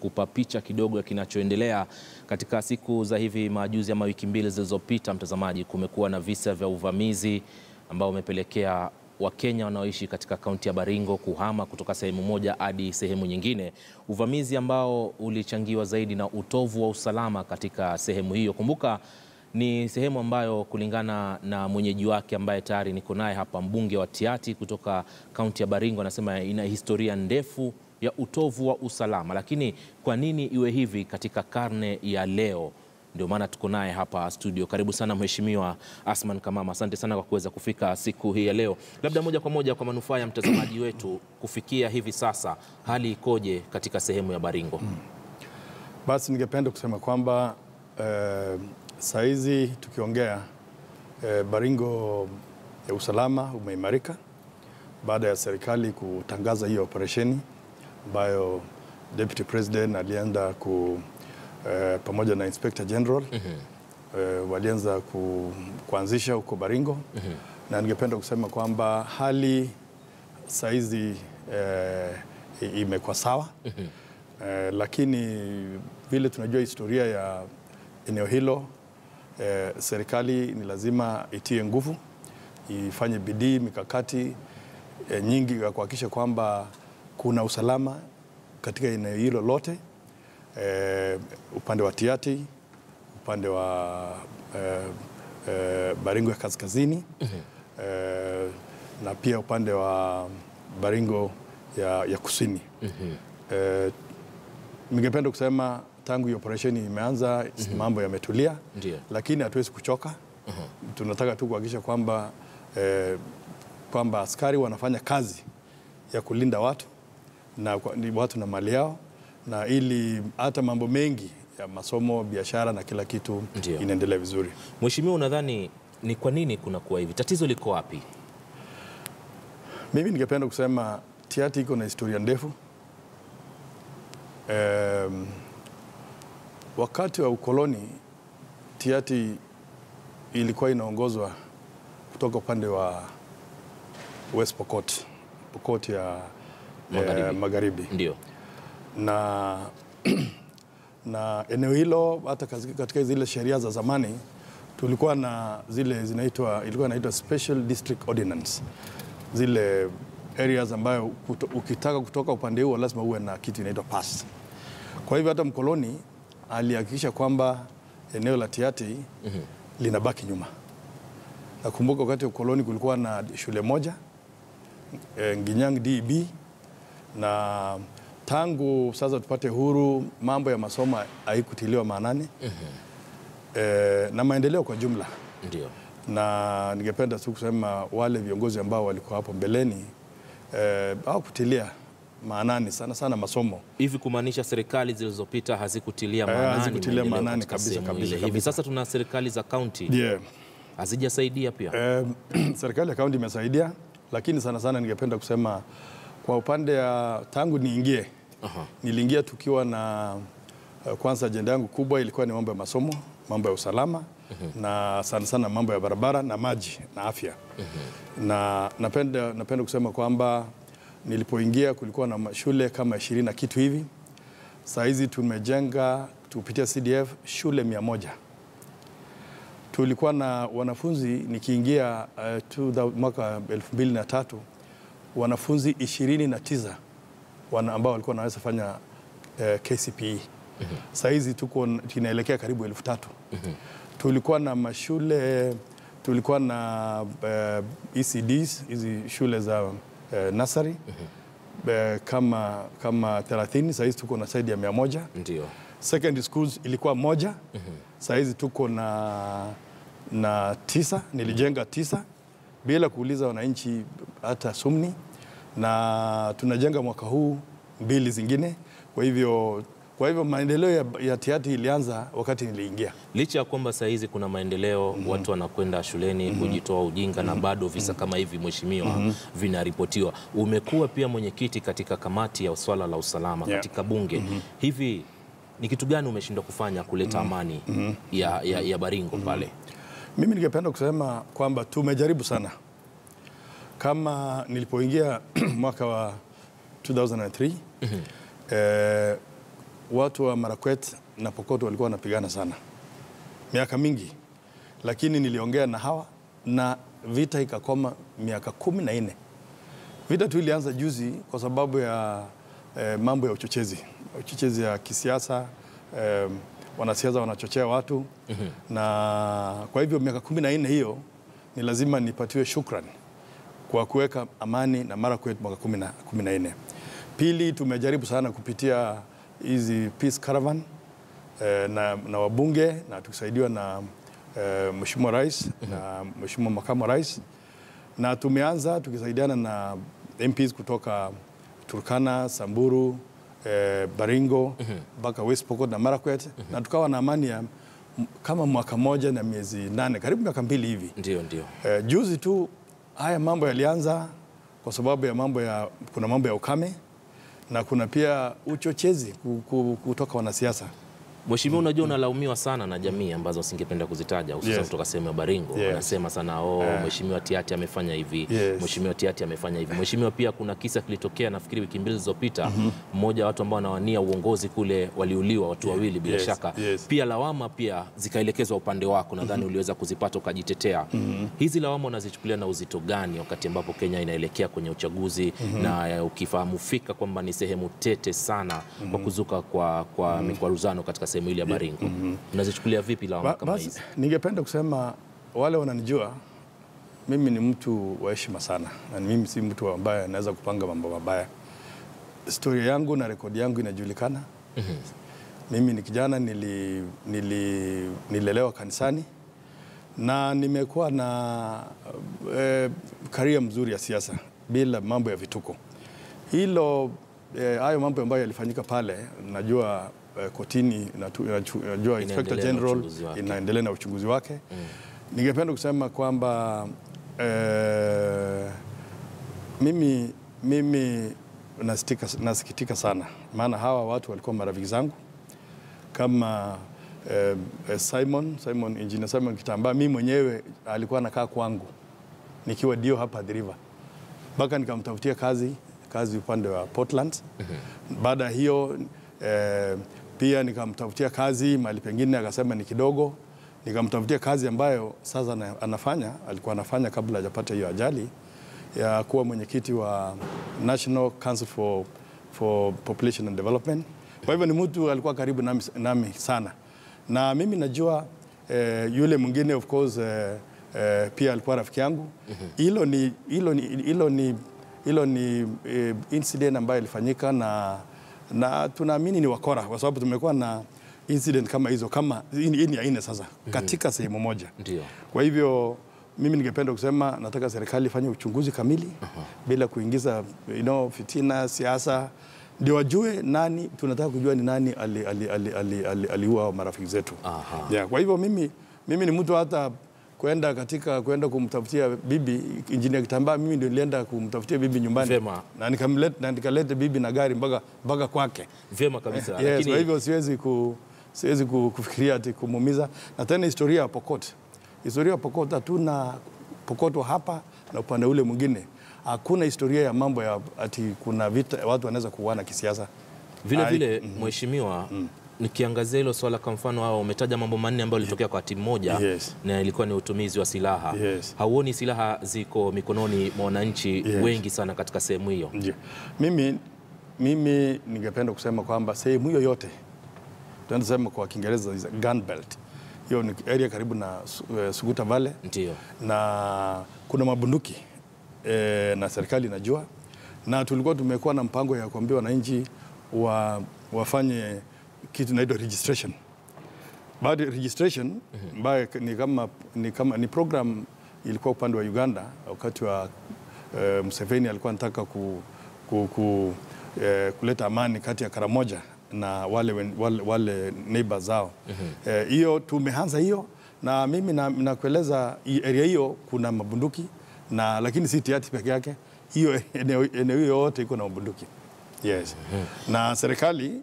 kukupa picha kidogo ya kinachoendelea katika siku za hivi majuzi ama wiki mbili zilizopita. Mtazamaji, kumekuwa na visa vya uvamizi ambao umepelekea Wakenya wanaoishi katika kaunti ya Baringo kuhama kutoka sehemu moja hadi sehemu nyingine. Uvamizi ambao ulichangiwa zaidi na utovu wa usalama katika sehemu hiyo. Kumbuka ni sehemu ambayo kulingana na mwenyeji wake ambaye tayari niko naye hapa, mbunge wa Tiaty kutoka kaunti ya Baringo, anasema ina historia ndefu ya utovu wa usalama. Lakini kwa nini iwe hivi katika karne ya leo? Ndio maana tuko naye hapa studio. Karibu sana Mheshimiwa Asman Kamama. Asante sana kwa kuweza kufika siku hii ya leo. Labda moja kwa moja kwa manufaa ya mtazamaji wetu, kufikia hivi sasa hali ikoje katika sehemu ya Baringo? Basi ningependa kusema kwamba saa hizi tukiongea Baringo ya usalama umeimarika baada ya serikali kutangaza hiyo operesheni ambayo Deputy President alienda pamoja na Inspector General walianza kuanzisha huko Baringo. Na ningependa kusema kwamba hali saa hizi imekuwa sawa. Lakini vile tunajua historia ya eneo hilo, serikali ni lazima itie nguvu, ifanye bidii, mikakati nyingi ya kuhakikisha kwamba kuna usalama katika eneo hilo lote, upande wa Tiaty, upande wa Baringo ya kaskazini, na pia upande wa Baringo ya kusini. Ningependa kusema tangu hiyo operesheni imeanza, mambo yametulia, lakini hatuwezi kuchoka. Tunataka tu kuhakikisha kwamba askari wanafanya kazi ya kulinda watu na mali yao, na ili hata mambo mengi ya masomo, biashara na kila kitu inaendelea vizuri. Mheshimiwa, unadhani ni kwa nini kunakuwa hivi? Tatizo liko wapi? Mimi ningependa kusema Tiaty iko na historia ndefu. Wakati wa ukoloni Tiaty ilikuwa inaongozwa kutoka upande wa West Pokot ya magharibi. Ndio. Na eneo hilo hata katika zile sheria za zamani tulikuwa na zile ilikuwa inaitwa Special District Ordinance. Zile areas ambayo ukitaka kutoka upande huo lazima uwe na kitu inaitwa pass. Kwa hivyo hata mkoloni alihakikisha kwamba eneo la Tiaty linabaki nyuma. Nakumbuka wakati wa ukoloni kulikuwa na shule moja, Nginyang DEB, na tangu sasa tupate huru mambo ya masomo haikutiliwa maanani, na maendeleo kwa jumla. Ndio. Na ningependa tu kusema wale viongozi ambao walikuwa hapo mbeleni hawakutilia maanani sana masomo. Hivi kumaanisha serikali zilizopita hazikutilia maanani kabisa. Hivi sasa tuna serikali za kaunti hazijasaidia pia. Serikali ya kaunti imesaidia, lakini sana ningependa kusema kwa upande ya tangu niingie, niliingia tukiwa na kwanza agenda yangu kubwa ilikuwa ni mambo ya masomo, mambo ya usalama, na sana mambo ya barabara na maji na afya. Na napenda kusema kwamba nilipoingia kulikuwa na shule kama 20 na kitu hivi. Saa hizi tumejenga kupitia CDF shule 100. Tulikuwa na wanafunzi nikiingia mwaka 2003 wanafunzi 29 ambao walikuwa wanaweza fanya KCPE. Saa hizi tunaelekea karibu 3,000. Tulikuwa na mashule, tulikuwa na ECDs, hizi shule za nursery, kama 30. Saa hizi tuko na zaidi ya 100. Ndio. Secondary schools ilikuwa 1. Saa hizi tuko na 9. Nilijenga 9 bila kuuliza wananchi hata sumni, na tunajenga mwaka huu 2 zingine. Kwa hivyo maendeleo ya Tiaty ilianza wakati niliingia. Licha ya kwamba saa hizi kuna maendeleo, watu wanakwenda shuleni kujitoa ujinga, na bado visa kama hivi mheshimiwa vinaripotiwa. Umekuwa pia mwenyekiti katika kamati ya swala la usalama katika bunge. Hivi ni kitu gani umeshindwa kufanya kuleta amani ya Baringo pale? Mimi ningependa kusema kwamba tumejaribu sana. Kama nilipoingia mwaka wa 2003, watu wa Marakwet na Pokot walikuwa wanapigana sana miaka mingi, lakini niliongea na hawa na vita ikakoma miaka 14. Vita tu ilianza juzi kwa sababu ya mambo ya uchochezi ya kisiasa. Wanasiasa wanachochea watu na kwa hivyo miaka 14 hiyo ni lazima nipatiwe shukrani kwa kuweka amani na Marakwet mwaka 14. Pili, tumejaribu sana kupitia hizi peace caravan na wabunge na tukisaidiwa na Mheshimiwa Rais na Mheshimiwa Makamu wa Rais, na tumeanza tukisaidiana na MPs kutoka Turkana, Samburu, Baringo mpaka West Pokot na Marakwet na tukawa na amani ya kama mwaka moja na miezi 8, karibu miaka 2 hivi. Ndio. Juzi tu haya mambo yalianza kwa sababu ya kuna mambo ya ukame na kuna pia uchochezi kutoka wanasiasa. Mheshimiwa, unajua unalaumiwa sana na jamii ambazo singependa kuzitaja, hususan kutoka sehemu ya Baringo. Wanasema sana Mheshimiwa Tiati amefanya hivi, Mheshimiwa Tiati amefanya hivi. Mheshimiwa, pia kuna kisa kilitokea nafikiri wiki 2 zilizopita, mmoja wa watu ambao wanawania uongozi kule waliuliwa, watu wawili bila shaka. Pia lawama pia zikaelekezwa upande wako, nadhani uliweza kuzipata ukajitetea. Hizi lawama unazichukulia na uzito gani wakati ambapo Kenya inaelekea kwenye uchaguzi na ukifahamu fika kwamba ni sehemu tete sana kwa kuzuka kwa mikwaruzano katika sehemu ile ya Baringo? Unazichukulia vipi lawama kama hizi? Ningependa kusema wale wananijua mimi ni mtu wa heshima sana, na mimi si mtu ambaye anaweza kupanga mambo mabaya. Historia yangu na rekodi yangu inajulikana. Mimi ni kijana nililelewa kanisani na nimekuwa na career mzuri ya siasa bila mambo ya vituko. Hayo mambo ambayo yalifanyika pale, najua kotini, najua Inspector General inaendelea na uchunguzi wake. Ningependa kusema kwamba mimi nasikitika sana, maana hawa watu walikuwa marafiki zangu kama Engineer Simon Kitambaa. Mimi mwenyewe alikuwa anakaa kwangu nikiwa dio hapa Athi River, mpaka nikamtafutia kazi upande wa Portland. Baada hiyo pia nikamtafutia kazi mahali pengine, akasema ni kidogo. Nikamtafutia kazi ambayo sasa alikuwa anafanya kabla hajapata hiyo ajali, ya kuwa mwenyekiti wa National Council for Population and Development. Kwa hivyo ni mtu alikuwa karibu nami sana, na mimi najua yule mwingine of course pia alikuwa rafiki yangu. Hilo ni incident ambayo ilifanyika na tunaamini ni wakora, kwa sababu tumekuwa na incident kama hizo, kama hii ni aina sasa katika sehemu moja. Ndio. Kwa hivyo mimi ningependa kusema nataka serikali ifanye uchunguzi kamili bila kuingiza fitina, siasa, ndio wajue nani, tunataka kujua ni nani aliua marafiki zetu. Kwa hivyo mimi ni mtu hata kwenda kumtafutia bibi Engineer Kitambaa, mimi ndio nilienda kumtafutia bibi nyumbani. Vema. Na nikaleta bibi na gari mpaka kwake. Vyema kabisa. Lakini kwa hivyo siwezi kufikiria ati kumuumiza. Na tena historia ya Pokot, hatuna Pokot hapa na upande ule mwingine hakuna historia ya mambo ya ati kuna vita, watu wanaweza kuuana kisiasa. Vile mheshimiwa, nikiangazia hilo swala, kwa mfano umetaja mambo 4 ambayo yalitokea kwa timu moja, na ilikuwa ni utumizi wa silaha. Hauoni silaha ziko mikononi mwa wananchi wengi sana katika sehemu hiyo? Mimi ningependa kusema kwamba sehemu hiyo yote, tunasema kwa Kiingereza gun belt, hiyo ni area karibu na Suguta Valley. Ndio. Na kuna mabunduki na serikali inajua, na tumekuwa na mpango ya kuambia wananchi wafanye kitu inaitwa registration. Baada ya registration, ni program ilikuwa upande wa Uganda wakati wa Museveni alikuwa anataka kuleta amani kati ya Karamoja na wale neighbors zao. Hiyo tumeanza hiyo, na mimi nakueleza area hiyo kuna mabunduki, lakini si Tiati peke yake, hiyo eneo yote iko na mabunduki. Na serikali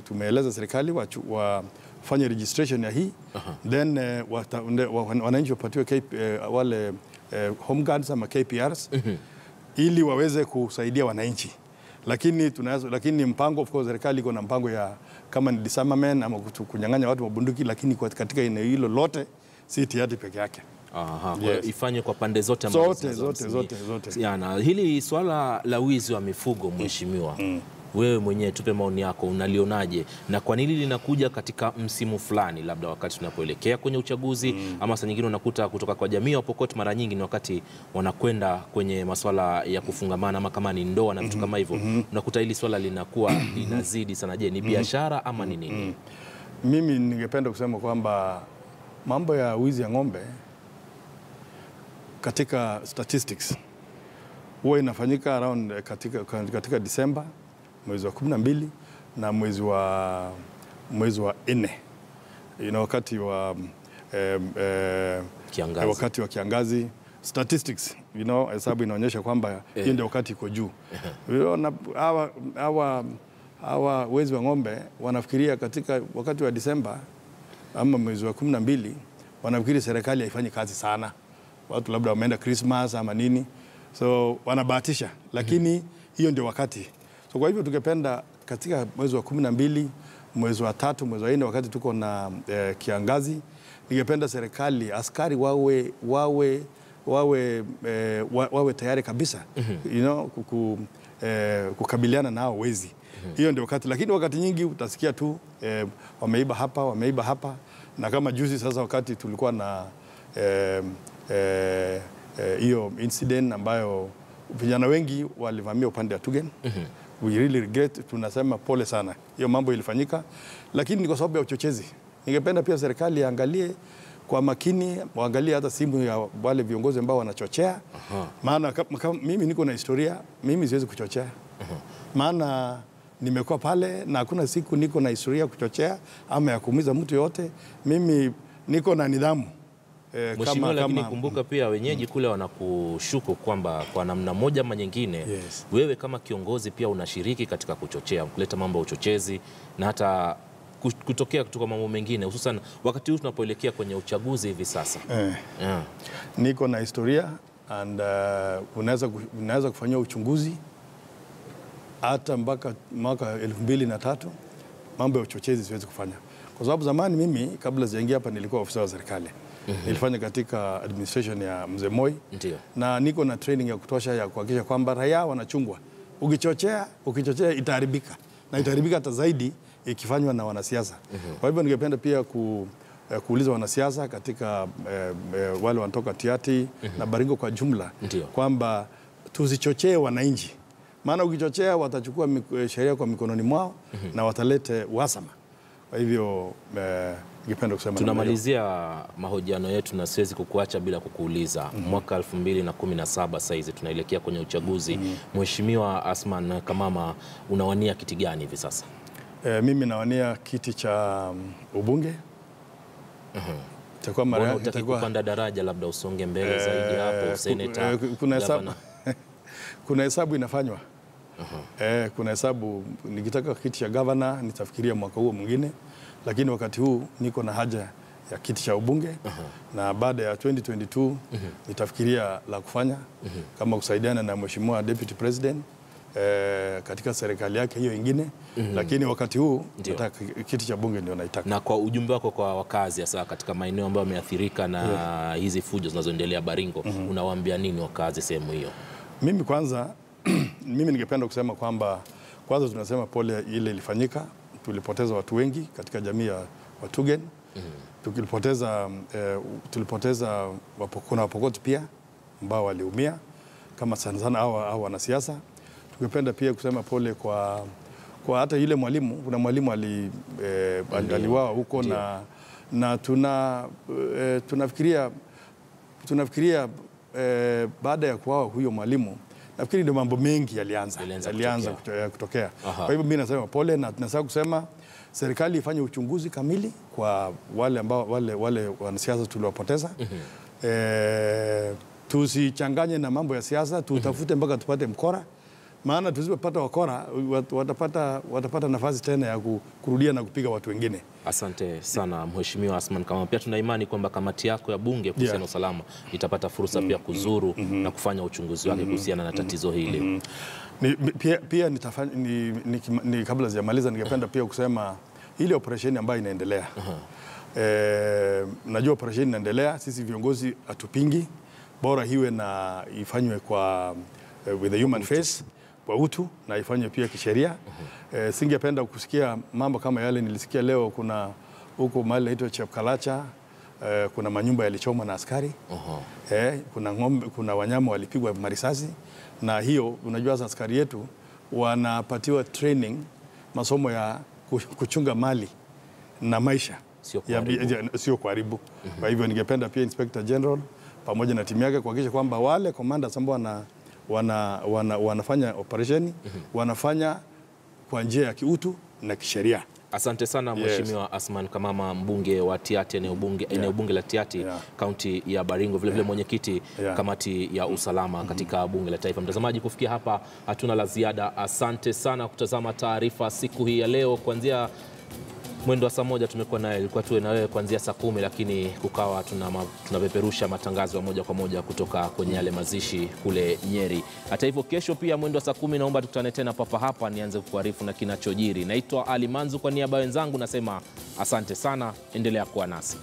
tumeeleza serikali wafanye registration ya hii, then wananchi wapatiwe wale home guards ama KPRs ili waweze kusaidia wananchi. lakini mpango, of course, serikali iko na mpango ya kama ni disarmament ama kunyang'anya watu mabunduki, lakini katika eneo hilo lote si Tiaty peke yake. Aha, yes. Ifanye kwa pande zote zote. Na hili swala la wizi wa mifugo mheshimiwa, wewe mwenyewe tupe maoni yako, unalionaje na kwa nini linakuja katika msimu fulani, labda wakati tunapoelekea kwenye uchaguzi ama saa nyingine unakuta kutoka kwa jamii ya Pokot, mara nyingi ni wakati wanakwenda kwenye masuala ya kufungamana ama kama ni ndoa na vitu kama hivyo, unakuta hili swala linakuwa linazidi sana. Je, ni biashara ama ni nini? Mimi ningependa kusema kwamba mambo ya wizi ya ng'ombe katika statistics huwa inafanyika around katika Disemba, mwezi wa 12 na mwezi wa 4, wakati wa kiangazi. Wakati wa kiangazi statistics, hesabu inaonyesha kwamba hiyo ndio wakati iko juu. Hawa wezi wa ng'ombe wanafikiria katika wakati wa Disemba ama mwezi wa 12, wanafikiri serikali haifanyi kazi sana, watu labda wameenda Christmas ama nini, so wanabahatisha, lakini hiyo ndio wakati. So kwa hivyo tungependa katika mwezi wa 12, mwezi wa 3, mwezi wa 4, wakati tuko na kiangazi, ningependa serikali, askari wawe tayari kabisa, kukabiliana nao wezi. Hiyo ndio wakati, lakini wakati nyingi utasikia tu wameiba hapa, na kama juzi sasa wakati tulikuwa na hiyo incident ambayo vijana wengi walivamia upande wa Tugen. We really regret, tunasema pole sana. Hiyo mambo ilifanyika, lakini ni kwa sababu ya uchochezi. Ningependa pia serikali angalie kwa makini, waangalie hata simu ya wale viongozi ambao wanachochea. Maana mimi niko na historia, mimi siwezi kuchochea. Maana nimekuwa pale na hakuna siku niko na historia kuchochea ama ya kuumiza mtu yote. Mimi niko na nidhamu. Mheshimiwa, lakini kumbuka pia wenyeji kule wanakushuku kwamba kwa namna moja ama nyingine, wewe kama kiongozi pia unashiriki katika kuchochea, kuleta mambo ya uchochezi na hata kutokea kutoka mambo mengine, hususan wakati huu tunapoelekea kwenye uchaguzi hivi sasa. Niko na historia and unaweza kufanyia uchunguzi hata mpaka mwaka 2003, mambo ya uchochezi siwezi kufanya. Kwa sababu zamani mimi kabla sijaingia hapa nilikuwa ofisa wa serikali. Nilifanya katika administration ya Mzee Moi. Na niko na training ya kutosha ya kuhakikisha kwamba raia wanachungwa. Ukichochea itaharibika. Na itaharibika hata zaidi ikifanywa na wanasiasa. Kwa hivyo ningependa pia kuuliza wanasiasa katika wale wanatoka Tiaty na Baringo kwa jumla kwamba tusichochee wananchi. Maana ukichochea watachukua sheria kwa mikononi mwao na watalete uhasama. Kwa hivyo ningependa kusema tunamalizia mahojiano yetu na siwezi kukuacha bila kukuuliza. Mwaka 2017 saizi tunaelekea kwenye uchaguzi. Mheshimiwa Asman Kamama, unawania kiti gani hivi sasa? Mimi nawania kiti cha ubunge. Unataka kupanda daraja, labda usonge mbele zaidi hapo, seneta? Kuna hesabu inafanywa. Kuna hesabu, nikitaka kiti cha governor nitafikiria mwaka huo mwingine, lakini wakati huu niko na haja ya kiti cha ubunge. Na baada ya 2022 nitafikiria la kufanya kama kusaidiana na Mheshimiwa Deputy President katika serikali yake hiyo ingine, lakini wakati huu nataka kiti cha bunge ndio naitaka. Na kwa ujumbe wako kwa wakazi hasa katika maeneo ambayo yameathirika na hizi fujo zinazoendelea Baringo, unawaambia nini wakazi sehemu hiyo? Mimi kwanza mimi ningependa kusema kwamba kwanza tunasema pole ile ilifanyika. Tulipoteza watu wengi katika jamii ya Watugen. Tulipoteza kuna Wapokot pia ambao waliumia kama sana au wanasiasa. Tungependa pia kusema pole kwa hata yule mwalimu. Kuna mwalimu aliwawa huko na tunafikiria baada ya kuwawa huyo mwalimu, nafikiri ndio mambo mengi yalianza kutokea. Kwa hivyo mimi nasema pole, na tunasema kusema serikali ifanye uchunguzi kamili kwa wale wanasiasa tuliwapoteza. Tusichanganye na mambo ya siasa, tutafute mpaka tupate mkora. maana tusipopata wakora watapata nafasi tena ya kurudia na kupiga watu wengine. Asante sana Mheshimiwa Asman Kamama. Pia tuna imani kwamba kamati yako ya bunge kuhusiana na usalama itapata fursa pia kuzuru na kufanya uchunguzi wake kuhusiana na tatizo hili. Pia kabla sijamaliza ningependa pia kusema ile operesheni ambayo inaendelea. Najua operesheni inaendelea, sisi viongozi hatupingi, bora hiwe na ifanywe kwa with the human face, kwa utu, na ifanywe pia kisheria. Singependa kusikia mambo kama yale nilisikia leo. Kuna huko mahali inaitwa Chepkalacha, kuna manyumba yalichomwa na askari. Kuna ng'ombe, kuna wanyama walipigwa marisasi, na hiyo unajua askari yetu wanapatiwa training, masomo ya kuchunga mali na maisha, sio kuharibu. Kwa hivyo ningependa pia Inspector General pamoja na timu yake kuhakikisha kwamba wale commanders ambao wanafanya operesheni wanafanya kwa njia ya kiutu na kisheria. Asante sana Mheshimiwa Asman Kamama, mbunge wa Tiaty, eneo bunge la Tiaty, kaunti ya Baringo, vile vile mwenyekiti kamati ya usalama katika bunge la taifa. Mtazamaji, kufikia hapa hatuna la ziada. Asante sana kutazama taarifa siku hii ya leo. Kuanzia mwendo wa saa 1 tumekuwa naye, ilikuwa tuwe na wewe kuanzia saa 10, lakini kukawa tunapeperusha matangazo ya moja kwa moja kutoka kwenye yale mazishi kule Nyeri. Hata hivyo, kesho pia mwendo wa saa 10 naomba tukutane tena papa hapa nianze kukuarifu na kinachojiri. Naitwa Ali Manzu, kwa niaba ya wenzangu nasema asante sana, endelea kuwa nasi.